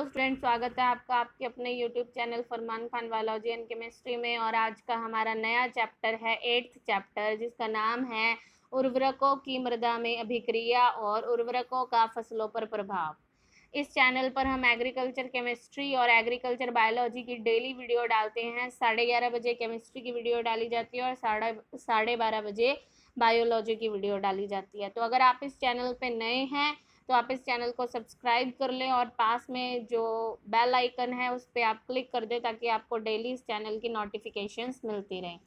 Student, स्वागत है आपका आपके अपने YouTube channel Farman Khan biology and chemistry में। और आज का हमारा नया चैप्टर है 8th चैप्टर, जिसका नाम है उर्वरकों की मृदा में अभिक्रिया और उर्वरकों का फसलों पर प्रभाव। इस चैनल पर हम एग्रीकल्चर केमिस्ट्री और एग्रीकल्चर बायोलॉजी की डेली वीडियो डालते हैं। 11:30 बजे केमिस्ट्री की वीडियो डाली जाती है और 12:30 बजे बायोलॉजी की वीडियो डाली जाती है। तो अगर आप इस चैनल पे नए हैं तो आप इस चैनल को सब्सक्राइब कर लें और पास में जो बेल आइकन है उस पर आप क्लिक कर दें ताकि आपको डेली इस चैनल की नोटिफिकेशंस मिलती रहें।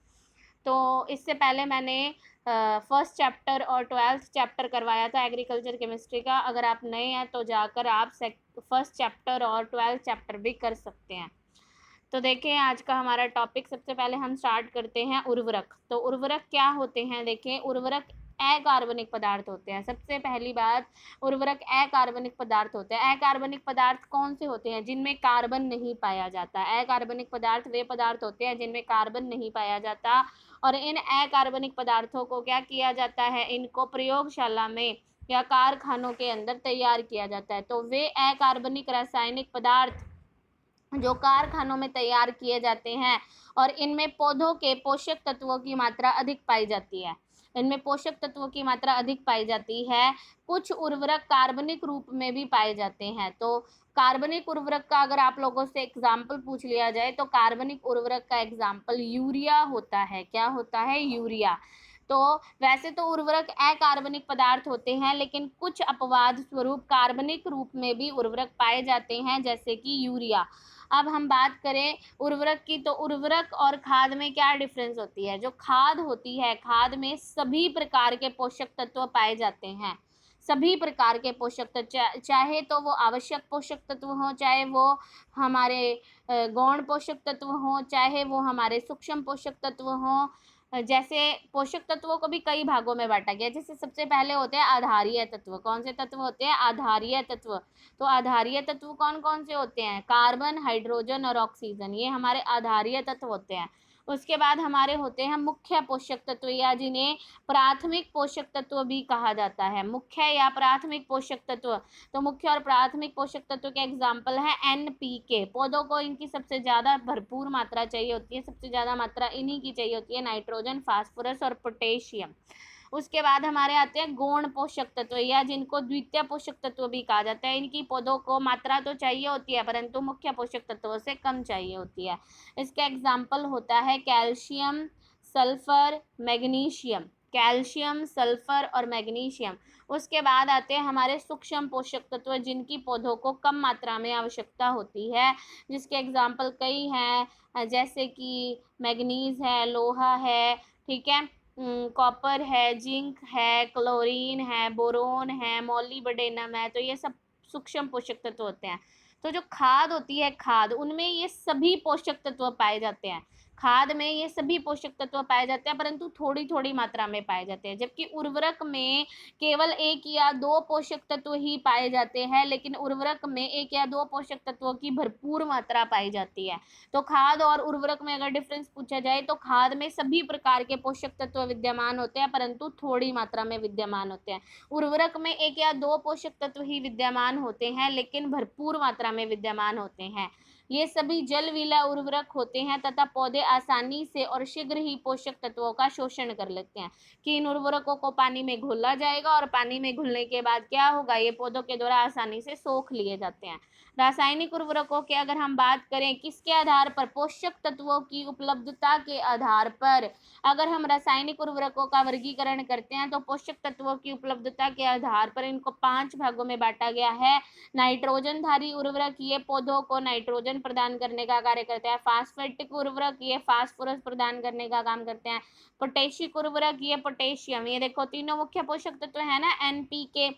तो इससे पहले मैंने फर्स्ट चैप्टर और 12th चैप्टर करवाया था एग्रीकल्चर केमिस्ट्री का। अगर आप नए हैं तो जाकर आप फर्स्ट चैप्टर और 12th चैप्टर भी कर सकते हैं। तो देखें, आज का हमारा टॉपिक सबसे पहले हम स्टार्ट करते हैं उर्वरक। तो उर्वरक क्या होते हैं? देखें, उर्वरक अकार्बनिक पदार्थ होते हैं। सबसे पहली बात, उर्वरक अकार्बनिक पदार्थ होते हैं। अकार्बनिक पदार्थ कौन से होते हैं? जिनमें कार्बन नहीं पाया जाता। अकार्बनिक पदार्थ वे पदार्थ होते हैं जिनमें कार्बन नहीं पाया जाता। और इन अकार्बनिक पदार्थों को क्या किया जाता है? इनको प्रयोगशाला में या कारखानों के अंदर तैयार किया जाता है। तो वे अकार्बनिक रासायनिक पदार्थ जो कारखानों में तैयार किए जाते हैं और इनमें पौधों के पोषक तत्वों की मात्रा अधिक पाई जाती है। इनमें पोषक तत्वों की मात्रा अधिक पाई जाती है। कुछ उर्वरक कार्बनिक रूप में भी पाए जाते हैं। तो कार्बनिक उर्वरक का अगर आप लोगों से एग्जाम्पल पूछ लिया जाए तो कार्बनिक उर्वरक का एग्जाम्पल यूरिया होता है। क्या होता है? यूरिया। तो वैसे तो उर्वरक अकार्बनिक पदार्थ होते हैं, लेकिन कुछ अपवाद स्वरूप कार्बनिक रूप में भी उर्वरक पाए जाते हैं, जैसे कि यूरिया। अब हम बात करें उर्वरक की, तो उर्वरक और खाद में क्या डिफरेंस होती है? जो खाद होती है, खाद में सभी प्रकार के पोषक तत्व पाए जाते हैं। सभी प्रकार के पोषक तत्व, चाहे तो वो आवश्यक पोषक तत्व हो, चाहे वो हमारे गौण पोषक तत्व हो, चाहे वो हमारे सूक्ष्म पोषक तत्व हो। जैसे पोषक तत्वों को भी कई भागों में बांटा गया। जैसे सबसे पहले होते हैं आधारीय तत्व। कौन से तत्व होते हैं? आधारीय तत्व। तो आधारीय तत्व कौन कौन से होते हैं? कार्बन, हाइड्रोजन और ऑक्सीजन, ये हमारे आधारीय तत्व होते हैं। उसके बाद हमारे होते हैं मुख्य पोषक तत्व, या जिन्हें प्राथमिक पोषक तत्व भी कहा जाता है। मुख्य या प्राथमिक पोषक तत्व। तो मुख्य और प्राथमिक पोषक तत्व के एग्जाम्पल है NPK। पौधों को इनकी सबसे ज्यादा भरपूर मात्रा चाहिए होती है। सबसे ज्यादा मात्रा इन्हीं की चाहिए होती है, नाइट्रोजन, फास्फोरस और पोटेशियम। उसके बाद हमारे आते हैं गौण पोषक तत्व, या जिनको द्वितीय पोषक तत्व भी कहा जाता है। इनकी पौधों को मात्रा तो चाहिए होती है, परंतु मुख्य पोषक तत्वों से कम चाहिए होती है। इसका एग्जाम्पल होता है calcium, sulphur, magnesium. Calcium, sulphur और मैग्नीशियम। उसके बाद आते हैं हमारे सूक्ष्म पोषक तत्व, जिनकी पौधों को कम मात्रा में आवश्यकता होती है, जिसके एग्जाम्पल कई हैं, जैसे कि मैग्नीज है, लोहा है, ठीक है, कॉपर है, जिंक है, क्लोरीन है, बोरोन है, मोलिब्डेनम है। तो ये सब सूक्ष्म पोषक तत्व होते हैं। तो जो खाद होती है, खाद, उनमें ये सभी पोषक तत्व पाए जाते हैं। खाद में ये सभी पोषक तत्व पाए जाते हैं, परंतु थोड़ी थोड़ी मात्रा में पाए जाते हैं। जबकि उर्वरक में केवल 1 या 2 पोषक तत्व ही पाए जाते हैं, लेकिन उर्वरक में 1 या 2 पोषक तत्वों की भरपूर मात्रा पाई जाती है। तो खाद और उर्वरक में अगर डिफरेंस पूछा जाए तो खाद में सभी प्रकार के पोषक तत्व विद्यमान होते हैं, परंतु थोड़ी मात्रा में विद्यमान होते हैं। उर्वरक में 1 या 2 पोषक तत्व ही विद्यमान होते हैं, लेकिन भरपूर मात्रा में विद्यमान होते हैं। ये सभी जल विला उर्वरक होते हैं तथा पौधे आसानी से और शीघ्र ही पोषक तत्वों का शोषण कर लेते हैं। कि इन उर्वरकों को पानी में घोला जाएगा और पानी में घुलने के बाद क्या होगा? ये पौधों के द्वारा आसानी से सोख लिए जाते हैं। रासायनिक उर्वरकों की अगर हम बात करें, किसके आधार पर? पोषक तत्वों की उपलब्धता के आधार पर। अगर हम रासायनिक उर्वरकों का वर्गीकरण करते हैं तो पोषक तत्वों की उपलब्धता के आधार पर इनको 5 भागों में बांटा गया है। नाइट्रोजनधारी उर्वरक, ये पौधों को नाइट्रोजन प्रदान करने का कार्य करते हैं। फास्फेटिक उर्वरक, ये फास्फोरस प्रदान करने का काम करते हैं। पोटेशिक उर्वरक, ये पोटेशियम। ये देखो, तीनों मुख्य पोषक तत्व है ना, NPK।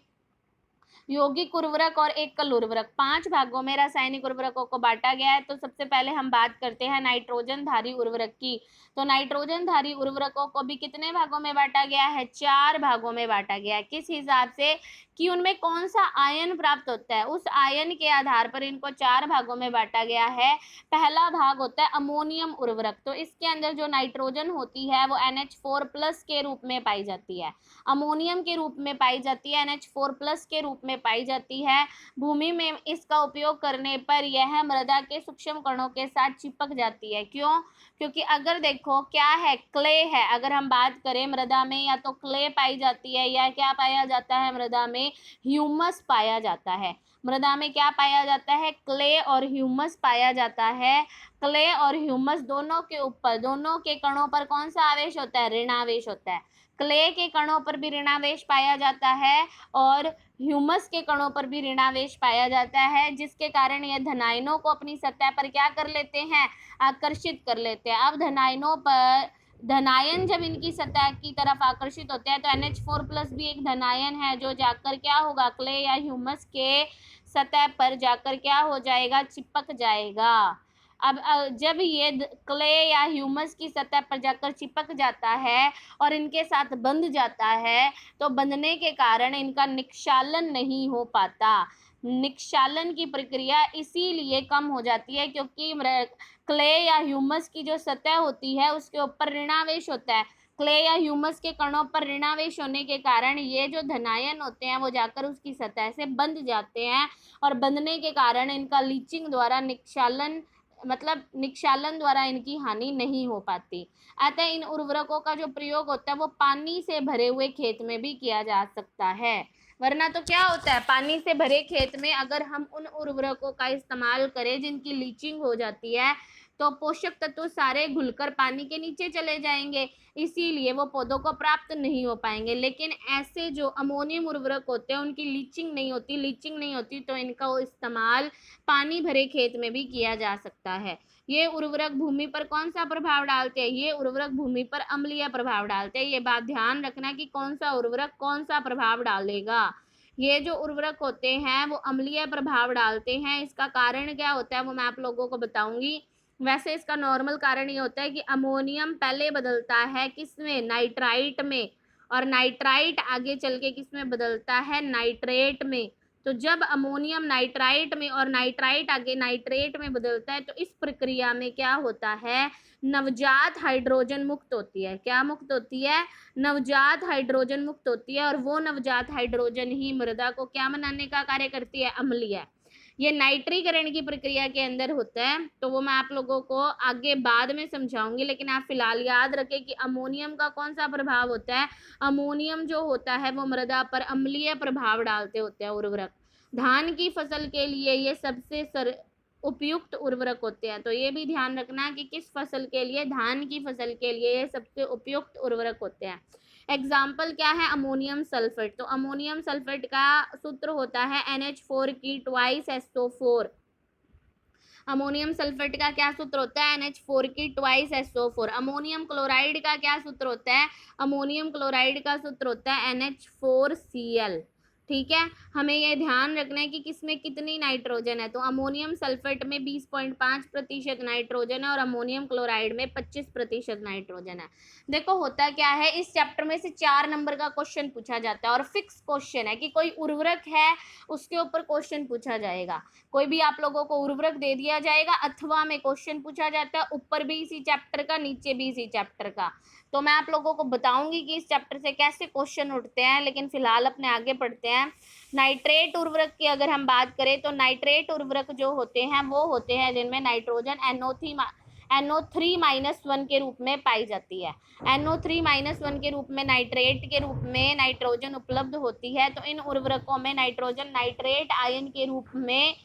यौगिक उर्वरक और एकल उर्वरक, 5 भागों में रासायनिक उर्वरकों को बांटा गया है। तो सबसे पहले हम बात करते हैं नाइट्रोजन धारी उर्वरक की। तो नाइट्रोजन धारी उर्वरकों को भी कितने भागों में बांटा गया है? 4 भागों में बांटा गया है। किस हिसाब से? कि उनमें कौन सा आयन प्राप्त होता है। उस आयन के आधार पर इनको 4 भागों में बांटा गया है। पहला भाग होता है अमोनियम उर्वरक। तो इसके अंदर जो नाइट्रोजन होती है वो NH4+ के रूप में पाई जाती है, अमोनियम के रूप में पाई जाती है, NH4+ के रूप में पाई जाती है। भूमि में इसका उपयोग करने पर यह मृदा के सूक्ष्म कणों के साथ चिपक जाती है। क्यों? क्योंकि अगर देखो क्या है, क्ले है। अगर हम बात करें मृदा में या तो क्ले पाई जाती है या क्या पाया जाता है मृदा में, ह्यूमस पाया जाता है। मृदा में क्या पाया जाता है, क्ले और ह्यूमस पाया जाता है। क्ले और ह्यूमस दोनों के ऊपर, दोनों के कणों पर कौन सा आवेश होता है, ऋणावेश होता है। क्ले के कणों पर भी ऋणावेश पाया जाता है और ह्यूमस के कणों पर भी ऋणावेश पाया जाता है, जिसके कारण ये धनायनों को अपनी सतह पर क्या कर लेते हैं, आकर्षित कर लेते हैं। अब धनायनों पर, धनायन जब इनकी सतह की तरफ आकर्षित होते हैं तो NH4+ भी एक धनायन है जो जाकर क्या होगा, क्ले या ह्यूमस के सतह पर जाकर क्या हो जाएगा, चिपक जाएगा। अब जब ये क्ले या ह्यूमस की सतह पर जाकर चिपक जाता है और इनके साथ बंध जाता है तो बंधने के कारण इनका निक्षालन नहीं हो पाता। निक्षालन की प्रक्रिया इसीलिए कम हो जाती है क्योंकि क्ले या ह्यूमस की जो सतह होती है उसके ऊपर ऋणावेश होता है। क्ले या ह्यूमस के कणों पर ऋणावेश होने के कारण ये जो धनायन होते हैं वो जाकर उसकी सतह से बंध जाते हैं और बंधने के कारण इनका लीचिंग द्वारा निक्षालन, मतलब निक्षालन द्वारा इनकी हानि नहीं हो पाती। अतः इन उर्वरकों का जो प्रयोग होता है वो पानी से भरे हुए खेत में भी किया जा सकता है। वरना तो क्या होता है, पानी से भरे खेत में अगर हम उन उर्वरकों का इस्तेमाल करें जिनकी लीचिंग हो जाती है तो पोषक तत्व सारे घुलकर पानी के नीचे चले जाएंगे, इसीलिए वो पौधों को प्राप्त नहीं हो पाएंगे। लेकिन ऐसे जो अमोनियम उर्वरक होते हैं उनकी लीचिंग नहीं होती, लीचिंग नहीं होती तो इनका इस्तेमाल पानी भरे खेत में भी किया जा सकता है। ये उर्वरक भूमि पर कौन सा प्रभाव डालते हैं, ये उर्वरक भूमि पर अम्लीय प्रभाव डालते हैं। ये बात ध्यान रखना कि कौन सा उर्वरक कौन सा प्रभाव डालेगा। ये जो उर्वरक होते हैं वो अम्लीय प्रभाव डालते हैं। इसका कारण क्या होता है वो मैं आप लोगों को बताऊंगी। वैसे इसका नॉर्मल कारण ये होता है कि अमोनियम पहले बदलता है किसमें, नाइट्राइट में, और नाइट्राइट आगे चल के किसमें बदलता है, नाइट्रेट में। तो जब अमोनियम नाइट्राइट में और नाइट्राइट आगे नाइट्रेट में बदलता है तो इस प्रक्रिया में क्या होता है, नवजात हाइड्रोजन मुक्त होती है। क्या मुक्त होती है, नवजात हाइड्रोजन मुक्त होती है और वो नवजात हाइड्रोजन ही मृदा को क्या बनाने का कार्य करती है, अम्लीय। ये नाइट्रीकरण की प्रक्रिया के अंदर होता है तो वो मैं आप लोगों को आगे बाद में समझाऊंगी। लेकिन आप फिलहाल याद रखें कि अमोनियम का कौन सा प्रभाव होता है, अमोनियम जो होता है वो मृदा पर अम्लीय प्रभाव डालते होते हैं उर्वरक। धान की फसल के लिए ये सबसे उपयुक्त उर्वरक होते हैं। तो ये भी ध्यान रखना कि किस फसल के लिए, धान की फसल के लिए ये सबसे उपयुक्त उर्वरक होते हैं। एग्जाम्पल क्या है, अमोनियम सल्फेट। तो अमोनियम सल्फेट का सूत्र होता है NH4 की ट्वाइस SO4। अमोनियम सल्फेट का क्या सूत्र होता है, NH4 की ट्वाइस SO4। अमोनियम क्लोराइड का क्या सूत्र होता है, अमोनियम क्लोराइड का सूत्र होता है NH4Cl। ठीक है, हमें यह ध्यान रखना है कि किसमें कितनी नाइट्रोजन है। तो अमोनियम सल्फेट में 20.5% नाइट्रोजन है और अमोनियम क्लोराइड में 25% नाइट्रोजन है। देखो होता क्या है, इस चैप्टर में से 4 नंबर का क्वेश्चन पूछा जाता है और फिक्स क्वेश्चन है कि कोई उर्वरक है उसके ऊपर क्वेश्चन पूछा जाएगा। कोई भी आप लोगों को उर्वरक दे दिया जाएगा अथवा में क्वेश्चन पूछा जाता है, ऊपर भी इसी चैप्टर का, नीचे भी इसी चैप्टर का। तो मैं आप लोगों को बताऊंगी कि इस चैप्टर से कैसे क्वेश्चन उठते हैं, लेकिन फिलहाल अपने आगे पढ़ते हैं। नाइट्रेट उर्वरक की अगर हम बात करें तो नाइट्रेट उर्वरक जो होते हैं वो होते हैं जिनमें नाइट्रोजन NO3-1 के रूप में पाई जाती है। NO3-1 के रूप में नाइट्रेट के रूप में नाइट्रोजन उपलब्ध होती है। तो इन उर्वरकों में नाइट्रोजन नाइट्रेट आयन के रूप में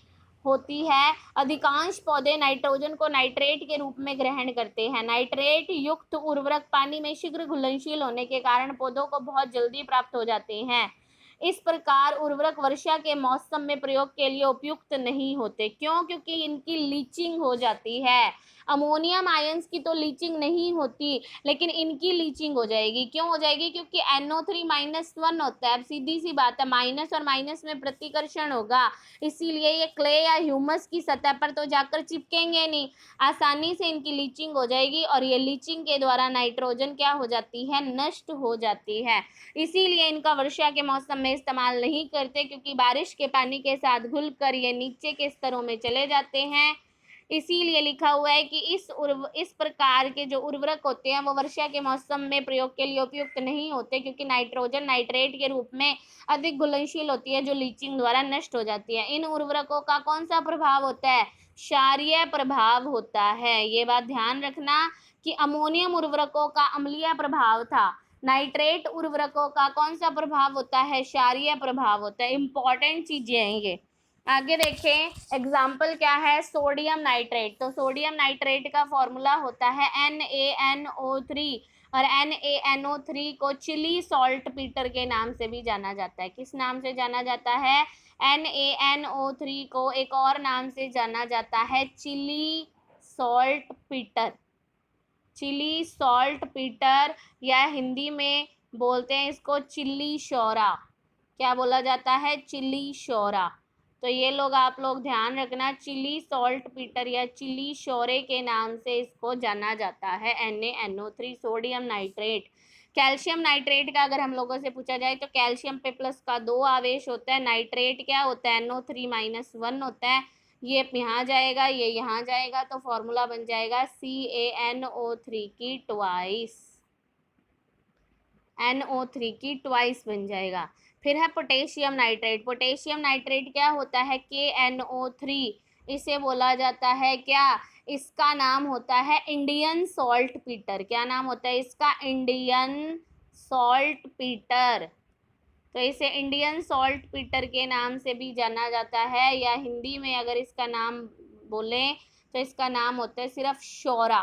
होती है। अधिकांश पौधे नाइट्रोजन को नाइट्रेट के रूप में ग्रहण करते हैं। नाइट्रेट युक्त उर्वरक पानी में शीघ्र घुलनशील होने के कारण पौधों को बहुत जल्दी प्राप्त हो जाते हैं। इस प्रकार उर्वरक वर्षा के मौसम में प्रयोग के लिए उपयुक्त नहीं होते। क्यों? क्योंकि इनकी लीचिंग हो जाती है। अमोनियम आयंस की तो लीचिंग नहीं होती लेकिन इनकी लीचिंग हो जाएगी। क्यों हो जाएगी? क्योंकि NO3-1 होता है। अब सीधी सी बात है, माइनस और माइनस में प्रतिकर्षण होगा, इसीलिए ये क्ले या ह्यूमस की सतह पर तो जाकर चिपकेंगे नहीं, आसानी से इनकी लीचिंग हो जाएगी और ये लीचिंग के द्वारा नाइट्रोजन क्या हो जाती है, नष्ट हो जाती है। इसीलिए इनका वर्षा के मौसम में इस्तेमाल नहीं करते क्योंकि बारिश के पानी के साथ घुलकर ये नीचे के स्तरों में चले जाते हैं। इसीलिए लिखा हुआ है कि इस प्रकार के जो उर्वरक होते हैं वो वर्षा के मौसम में प्रयोग के लिए उपयुक्त नहीं होते क्योंकि नाइट्रोजन नाइट्रेट के रूप में अधिक घुलनशील होती है जो लीचिंग द्वारा नष्ट हो जाती है। इन उर्वरकों का कौन सा प्रभाव होता है? क्षारीय प्रभाव होता है। ये बात ध्यान रखना कि अमोनियम उर्वरकों का अम्लीय प्रभाव था, नाइट्रेट उर्वरकों का कौन सा प्रभाव होता है? क्षारीय प्रभाव होता है। इंपॉर्टेंट चीजें हैं ये। आगे देखें, एग्जाम्पल क्या है? Sodium nitrate. तो सोडियम नाइट्रेट का फॉर्मूला होता है NaNO3 और NaNO3 को चिली सॉल्ट पीटर के नाम से भी जाना जाता है। किस नाम से जाना जाता है? NaNO3 को एक और नाम से जाना जाता है Chile saltpetre. Chile saltpetre या हिंदी में बोलते हैं इसको चिल्ली शौरा। क्या बोला जाता है? चिल्ली शौरा। तो ये लोग आप लोग ध्यान रखना, चिली सॉल्ट पीटर या चिली शौरे के नाम से इसको जाना जाता है NaNO3 sodium nitrate. Calcium nitrate का अगर हम लोगों से पूछा जाए तो कैल्शियम पे प्लस का 2 आवेश होता है, नाइट्रेट क्या होता है? NO3-1 होता है। ये यहाँ जाएगा, ये यहाँ जाएगा, तो फॉर्मूला बन जाएगा CaNO3 की ट्वाइस, NO3 की ट्वाइस बन जाएगा। फिर है पोटेशियम नाइट्रेट। पोटेशियम नाइट्रेट क्या होता है? KNO3। इसे बोला जाता है क्या? इसका नाम होता है इंडियन सॉल्ट पीटर। क्या नाम होता है इसका? Indian salt Peter. तो इसे इंडियन सॉल्ट पीटर के नाम से भी जाना जाता है, या हिंदी में अगर इसका नाम बोलें तो इसका नाम होता है सिर्फ शौरा।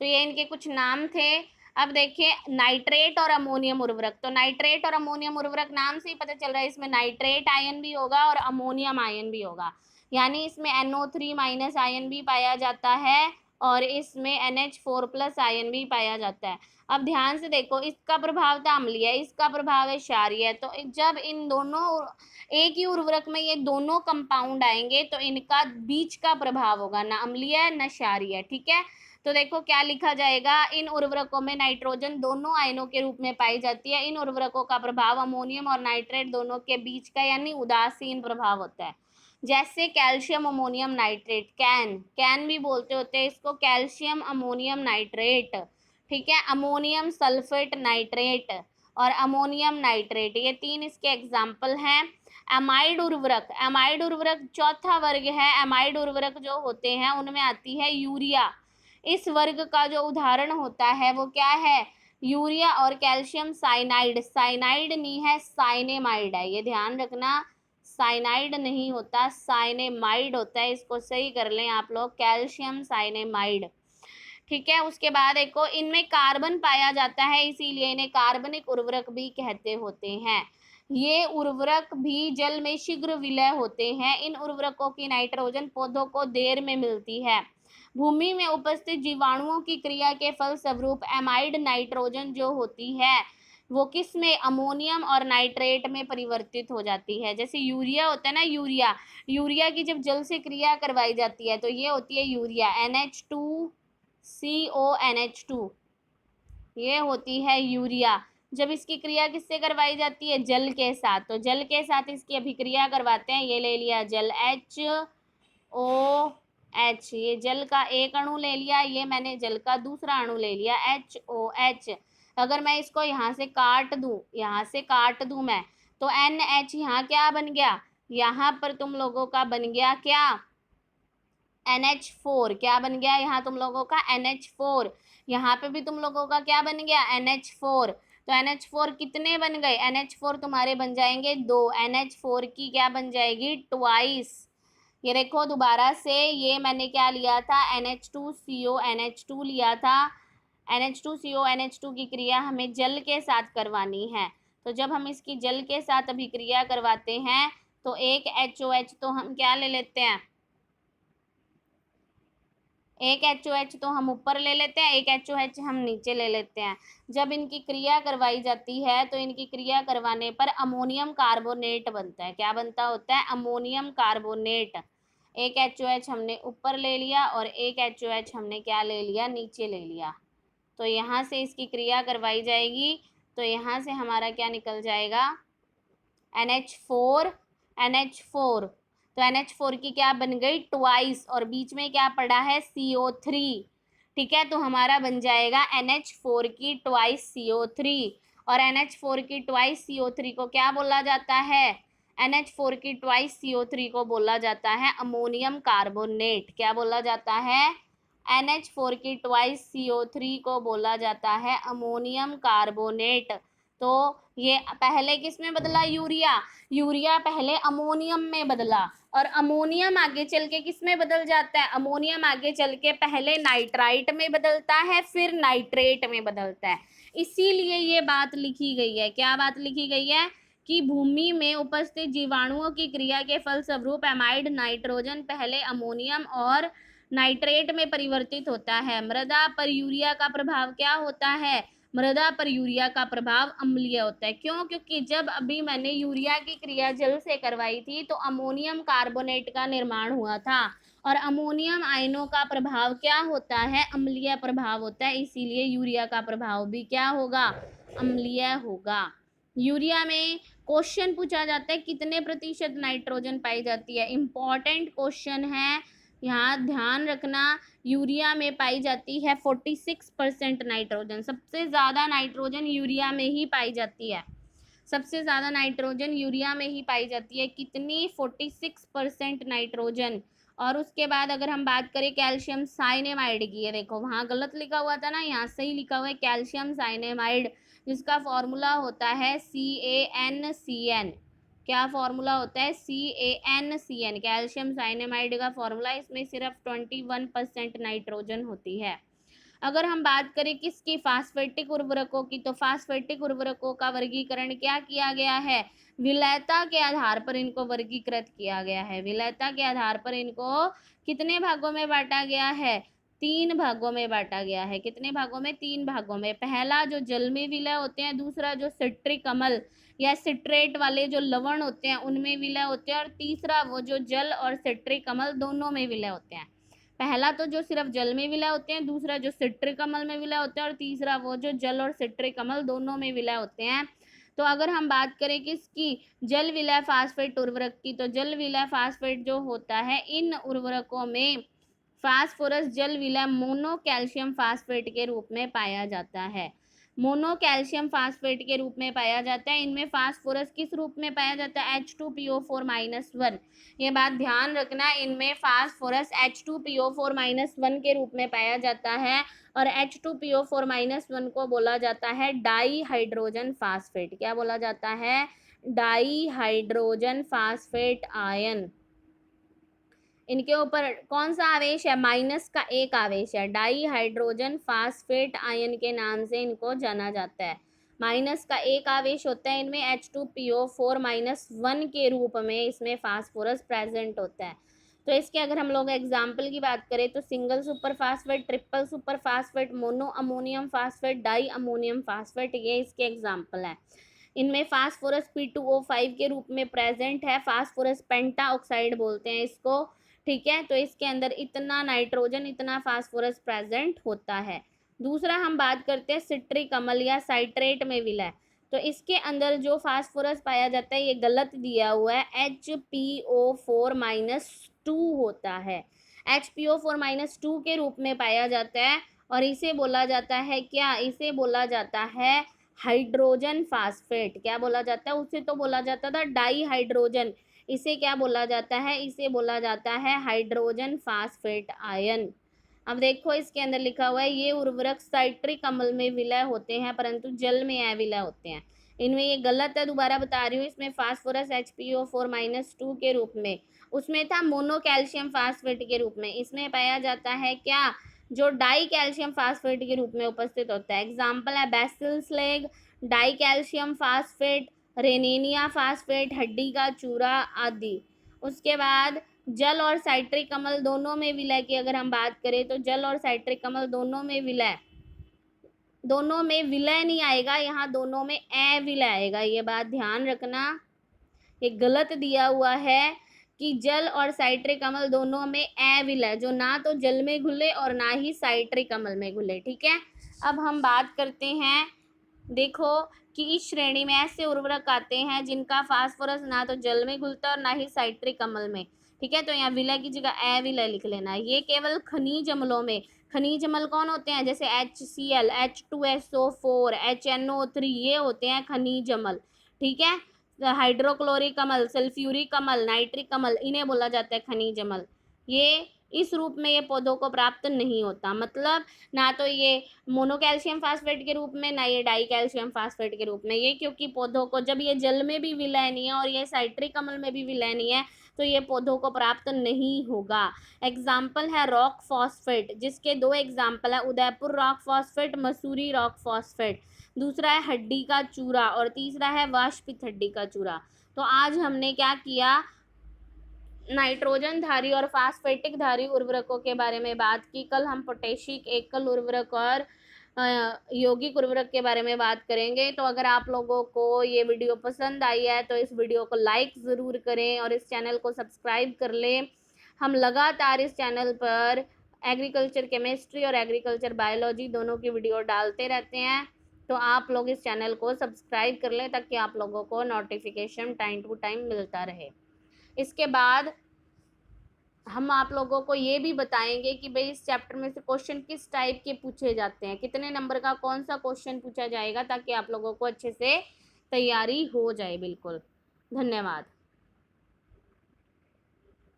तो ये इनके कुछ नाम थे। अब देखिए नाइट्रेट और अमोनियम उर्वरक। तो नाइट्रेट और अमोनियम उर्वरक नाम से ही पता चल रहा है इसमें नाइट्रेट आयन भी होगा और अमोनियम आयन भी होगा, यानी इसमें NO3- आयन भी पाया जाता है और इसमें NH4+ आयन भी पाया जाता है। अब ध्यान से देखो, इसका प्रभाव था अम्लीय, इसका प्रभाव है क्षारीय। तो जब इन दोनों एक ही उर्वरक में ये दोनों कंपाउंड आएंगे तो इनका बीच का प्रभाव होगा ना अम्लीय न क्षारीय। ठीक है, तो देखो क्या लिखा जाएगा, इन उर्वरकों में नाइट्रोजन दोनों आयनों के रूप में पाई जाती है। इन उर्वरकों का प्रभाव अमोनियम और नाइट्रेट दोनों के बीच का यानी उदासीन प्रभाव होता है। जैसे कैल्शियम अमोनियम नाइट्रेट, कैन भी बोलते होते हैं इसको, कैल्शियम अमोनियम नाइट्रेट। ठीक है, अमोनियम सल्फेट नाइट्रेट और अमोनियम नाइट्रेट, ये 3 इसके एग्जाम्पल हैं। एमाइड उर्वरक, एमाइड उर्वरक चौथा वर्ग है। एमाइड उर्वरक जो होते हैं उनमें आती है यूरिया। इस वर्ग का जो उदाहरण होता है वो क्या है? यूरिया और कैल्शियम साइनाइड। साइनाइड नहीं है, साइनेमाइड है, ये ध्यान रखना, साइनाइड नहीं होता, साइनेमाइड होता है। इसको सही कर लें आप लोग, कैल्शियम साइनेमाइड। ठीक है, उसके बाद देखो इनमें कार्बन पाया जाता है, इसीलिए इन्हें कार्बनिक उर्वरक भी कहते होते हैं। ये उर्वरक भी जल में शीघ्र विलय होते हैं। इन उर्वरकों की नाइट्रोजन पौधों को देर में मिलती है। भूमि में उपस्थित जीवाणुओं की क्रिया के फलस्वरूप एमाइड नाइट्रोजन जो होती है वो किस में? अमोनियम और नाइट्रेट में परिवर्तित हो जाती है। जैसे यूरिया होता है ना, यूरिया, यूरिया की जब जल से क्रिया करवाई जाती है तो ये होती है यूरिया, NH2CONH2, ये होती है यूरिया। जब इसकी क्रिया किससे करवाई जाती है? जल के साथ। तो जल के साथ इसकी अभिक्रिया करवाते हैं, ये ले लिया जल HOH, ये जल का एक अणु ले लिया, ये मैंने जल का दूसरा अणु ले लिया HOH। अगर मैं इसको यहाँ से काट दूं, यहाँ से काट दूं मैं, तो NH यहाँ क्या बन गया? यहाँ पर तुम लोगों का बन गया क्या? NH4। क्या बन गया यहाँ तुम लोगों का? NH4। यहाँ पे भी तुम लोगों का क्या बन गया? NH4। तो NH4 कितने बन गए? NH4 तुम्हारे बन जाएंगे 2। NH4 की क्या बन जाएगी? ट्वाइस। ये देखो दोबारा से, ये मैंने क्या लिया था? NH2CONH2 लिया था। NH2CONH2 की क्रिया हमें जल के साथ करवानी है, तो जब हम इसकी जल के साथ अभिक्रिया करवाते हैं तो एक HOH तो हम क्या ले लेते हैं? एक HOH तो हम ऊपर ले लेते हैं, एक HOH हम नीचे ले लेते हैं। जब इनकी क्रिया करवाई जाती है तो इनकी क्रिया करवाने पर अमोनियम कार्बोनेट बनता है। क्या बनता होता है? Ammonium carbonate. एक HOH हमने ऊपर ले लिया और एक HOH हमने क्या ले लिया? नीचे ले लिया। तो यहाँ से इसकी क्रिया करवाई जाएगी, तो यहाँ से हमारा क्या निकल जाएगा? NH4 NH4, तो NH4 की क्या बन गई ट्वाइस, और बीच में क्या पड़ा है CO3, ठीक है। तो हमारा बन जाएगा NH4 की ट्वाइस CO3, और NH4 की ट्वाइस CO3 को क्या बोला जाता है, NH4 की ट्वाइस CO3 को बोला जाता है अमोनियम कार्बोनेट। क्या बोला जाता है, NH4 की ट्वाइस CO3 को बोला जाता है अमोनियम कार्बोनेट। तो ये पहले किस में बदला, यूरिया पहले अमोनियम में बदला, और अमोनियम आगे चल के किस में बदल जाता है, अमोनियम आगे चल के पहले नाइट्राइट में बदलता है, फिर नाइट्रेट में बदलता है। इसीलिए ये बात लिखी गई है, क्या बात लिखी गई है, कि भूमि में उपस्थित जीवाणुओं की क्रिया के फलस्वरूप एमाइड नाइट्रोजन पहले अमोनियम और नाइट्रेट में परिवर्तित होता है। मृदा पर यूरिया का प्रभाव क्या होता है, मृदा पर यूरिया का प्रभाव अम्लीय होता है। क्यों, क्योंकि जब अभी मैंने यूरिया की क्रिया जल से करवाई थी तो अमोनियम कार्बोनेट का निर्माण हुआ था, और अमोनियम आयनों का प्रभाव क्या होता है, अम्लीय प्रभाव होता है, इसीलिए यूरिया का प्रभाव भी क्या होगा, अम्लीय होगा। यूरिया में क्वेश्चन पूछा जाता है कितने प्रतिशत नाइट्रोजन पाई जाती है, इंपॉर्टेंट क्वेश्चन है, यहाँ ध्यान रखना। यूरिया में पाई जाती है 46% नाइट्रोजन, सबसे ज़्यादा नाइट्रोजन यूरिया में ही पाई जाती है, सबसे ज़्यादा नाइट्रोजन यूरिया में ही पाई जाती है। कितनी, 46% नाइट्रोजन। और उसके बाद अगर हम बात करें कैल्शियम साइनेमाइड की, ये देखो वहाँ गलत लिखा हुआ था ना, यहाँ सही लिखा हुआ है कैल्शियम साइनेमाइड, जिसका फॉर्मूला होता है CaNCN। क्या फॉर्मूला होता है, CaNCN, कैल्शियम साइनेमाइड का फॉर्मूला। इसमें सिर्फ 21% नाइट्रोजन होती है। अगर हम बात करें किसकी, फास्फेटिक उर्वरकों की, तो फास्फेटिक उर्वरकों का वर्गीकरण क्या किया गया है, विलेयता के आधार पर इनको वर्गीकृत किया गया है। विलेयता के आधार पर इनको कितने भागों में बांटा गया है, 3 भागों में बांटा गया है। कितने भागों में, 3 भागों में। पहला जो जल में विलय होते हैं, दूसरा जो सिट्रिक अम्ल या सिट्रेट वाले जो लवण होते हैं उनमें विलय होते हैं, और तीसरा वो जो जल और सिट्रिक अम्ल दोनों में विलय होते हैं। पहला तो जो सिर्फ जल में विलय होते हैं, दूसरा जो सिट्रिक अम्ल में विलय होते हैं, और तीसरा वो जो जल और सिट्रिक अम्ल दोनों में विलय होते हैं। तो अगर हम बात करें किसकी, जल विलय फास्फेट उर्वरक की, तो जल विलय फास्फेट जो होता है, इन उर्वरकों में फास्फोरस जल विलय मोनो कैल्शियम फास्फेट के रूप में पाया जाता है, मोनो कैल्शियम फास्फेट के रूप में पाया जाता है। इनमें फास्फोरस किस रूप में पाया जाता है, H2PO4-1। ये बात ध्यान रखना, इनमें फास्फोरस H2PO4-1 के रूप में पाया जाता है, और H2PO4-1 को बोला जाता है डाई हाइड्रोजन फास्फेट। क्या बोला जाता है, डाई हाइड्रोजन फास्फेट आयन। इनके ऊपर कौन सा आवेश है, माइनस का एक आवेश है। डाई हाइड्रोजन फास्फेट आयन के नाम से इनको जाना जाता है। माइनस का एक आवेश होता है इनमें, H2PO4-1 के रूप में इसमें फास्फोरस प्रेजेंट होता है। तो इसके अगर हम लोग एग्जाम्पल की बात करें तो single super phosphate, triple super phosphate, mono ammonium phosphate, di ammonium phosphate, ये इसके एग्जाम्पल है। इनमें फास्फोरस P2O5 के रूप में प्रेजेंट है, फास्फोरस पेंटा ऑक्साइड बोलते हैं इसको, ठीक है। तो इसके अंदर इतना नाइट्रोजन, इतना फास्फोरस प्रेजेंट होता है। दूसरा हम बात करते हैं सिट्रिक अम्ल या साइट्रेट में विलय, तो इसके अंदर जो फास्फोरस पाया जाता है, ये गलत दिया हुआ है, HPO4-2 होता है, HPO4-2 के रूप में पाया जाता है, और इसे बोला जाता है क्या, इसे बोला जाता है हाइड्रोजन फास्फेट। क्या बोला जाता है, उसे तो बोला जाता था डाई हाइड्रोजन, इसे क्या बोला जाता है, इसे बोला जाता है हाइड्रोजन फास्फेट आयन। अब देखो इसके अंदर लिखा हुआ है, ये उर्वरक साइट्रिक अम्ल में विलय होते हैं परंतु जल में अविलय होते हैं। इनमें ये गलत है, दोबारा बता रही हूँ। इसमें फास्फोरस HPO4-2 के रूप में, उसमें था मोनो कैल्शियम फास्फेट के रूप में, इसमें पाया जाता है क्या, जो डाई कैल्शियम फास्फेट के रूप में उपस्थित होता है। एग्जाम्पल है basic slag, dicalcium phosphate, रेनिनिया फास्फेट, हड्डी का चूरा आदि। उसके बाद जल और साइट्रिक अम्ल दोनों में विलय की अगर हम बात करें तो जल और साइट्रिक अम्ल दोनों में विलय, दोनों में विलय नहीं आएगा, यहाँ दोनों में अविलय आएगा, ये बात ध्यान रखना। ये गलत दिया हुआ है कि जल और साइट्रिक अम्ल दोनों में अविलय, जो ना तो जल में घुले और ना ही साइट्रिक अम्ल में घुले, ठीक है। अब हम बात करते हैं देखो कि इस श्रेणी में ऐसे उर्वरक आते हैं जिनका फास्फोरस ना तो जल में घुलता और ना ही साइट्रिक अम्ल में। ठीक है, तो यहाँ विलय की जगह विलय लिख लेना है। ये केवल खनिज अम्लों में, खनिज अम्ल कौन होते हैं, जैसे HCl, H2SO4, HNO3, ये होते हैं खनिज अम्ल। ठीक है, हाइड्रोक्लोरिक अम्ल, सल्फ्यूरिक अम्ल, नाइट्रिक अम्ल, इन्हें बोला जाता है खनिज अम्ल। ये इस रूप में ये पौधों को प्राप्त नहीं होता, मतलब ना तो ये मोनोकैल्शियम फास्फेट के रूप में, ना ये डाई कैल्शियम फास्फेट के रूप में। ये क्योंकि पौधों को जब ये जल में भी विलय नहीं है और ये साइट्रिक अम्ल में भी विलय नहीं है, तो ये पौधों को प्राप्त नहीं होगा। एग्जाम्पल है रॉक फॉस्फेट, जिसके दो एग्जाम्पल है, Udaipur rock phosphate, Mussoorie rock phosphate. दूसरा है हड्डी का चूरा और तीसरा है वाष्पित हड्डी का चूरा। तो आज हमने क्या किया, नाइट्रोजन धारी और फास्फेटिक धारी उर्वरकों के बारे में बात की। कल हम पोटेशिक एकल उर्वरक और यौगिक उर्वरक के बारे में बात करेंगे। तो अगर आप लोगों को ये वीडियो पसंद आई है तो इस वीडियो को लाइक ज़रूर करें और इस चैनल को सब्सक्राइब कर लें। हम लगातार इस चैनल पर एग्रीकल्चर केमिस्ट्री और एग्रीकल्चर बायोलॉजी दोनों की वीडियो डालते रहते हैं। तो आप लोग इस चैनल को सब्सक्राइब कर लें ताकि आप लोगों को नोटिफिकेशन टाइम टू टाइम मिलता रहे। इसके बाद हम आप लोगों को ये भी बताएंगे कि भाई इस चैप्टर में से क्वेश्चन किस टाइप के पूछे जाते हैं, कितने नंबर का कौन सा क्वेश्चन पूछा जाएगा, ताकि आप लोगों को अच्छे से तैयारी हो जाए। बिल्कुल, धन्यवाद।